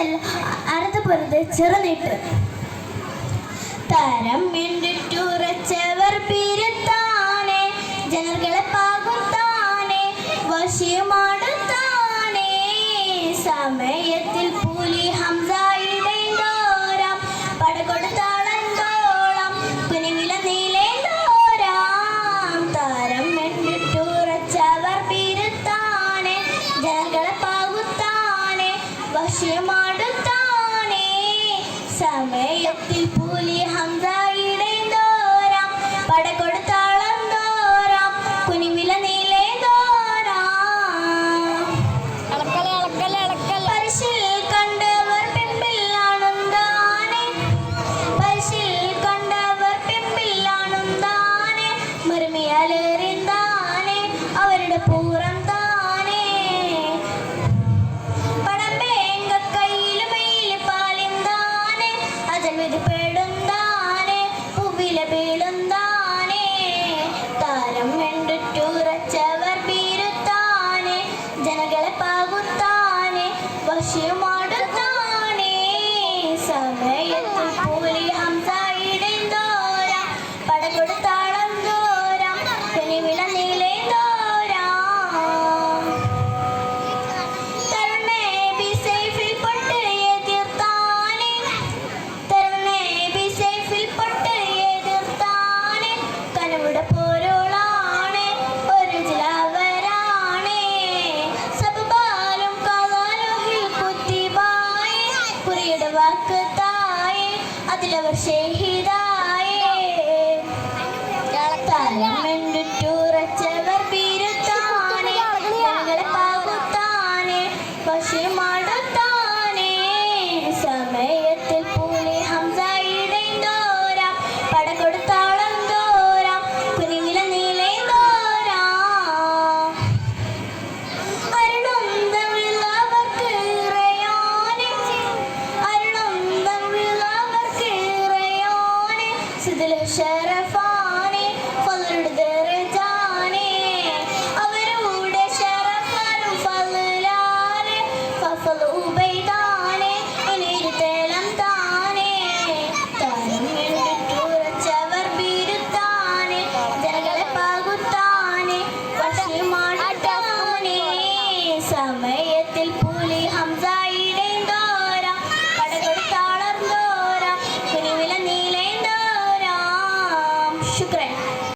അഞ്ചൽ അറുതുപുറത്ത് ചെറുനീട്ട് തരം മിണ്ടിട്ടുറച്ചവർ പിരുത്താനെ ജനങ്ങളെ പാകുത്താനെ വശിയുമാടുത്താനെ സമയത്തിൽ പുലി ഹംസായിടേന്തോരാം പടകൊടുത്താളന്തോളം കുനിവില നീലേന്തോരാം തരം മിണ്ടിട്ടുറച്ചവർ പിരുത്താനെ ജനങ്ങളെ പാകുത്താനെ വശിയുമാടുത്താനെ സമയത്തിൽ പുലി ഹംസായിടേന്തോരാം പടകൊടുത്താളന്തോരാം കുനിവില നീലേന്തോരാം പരിശിൽ കണ്ടവർ പിമ്പിലാണുന്താനെ പരിശിൽ കണ്ടവർ പിമ്പിലാണുന്താനെ മറുമിയാലേറിന്താനെ അവരുടെ പൂരം താനെ പടമ്പേങ്ക കയ്യില് മെയില് പാലിന്താനെ അജൽ വിധി പേടുന്താനെ പൂവില വീളുന്താനെ താരം വെണ്ടിട്ടുറച്ചവർ പീരുത്താനെ ജനങ്ങളെ പാകുത്താനെ വശിയുമാടുത്താനെ സമയത്തിൽ പുലി ഹംസായിടേന്തോരാം പടകൊടുത്താളന്തോരാം കുനിവില നീലേന്തോരാം തരുണേ ബി സൈഫിൽ പൊട്ട് എതിർത്താനെ തരുണേ ബി സൈഫിൽ പൊട്ട് എതിർത്താനെ കനവിടെ പോരോളാണ് ഒരു ജിലാവരാണ് സബബാലും കാലാലുഹിൽ കുത്തിബായി കുറിയുടെ വാക്ക് തായി അതിലവർ ഷഹീദായി തരം വെണ്ടിട്ടുറച്ചവർ പീരുത്താനെ ജനങ്ങളെ പാകുത്താനെ പക്ഷേ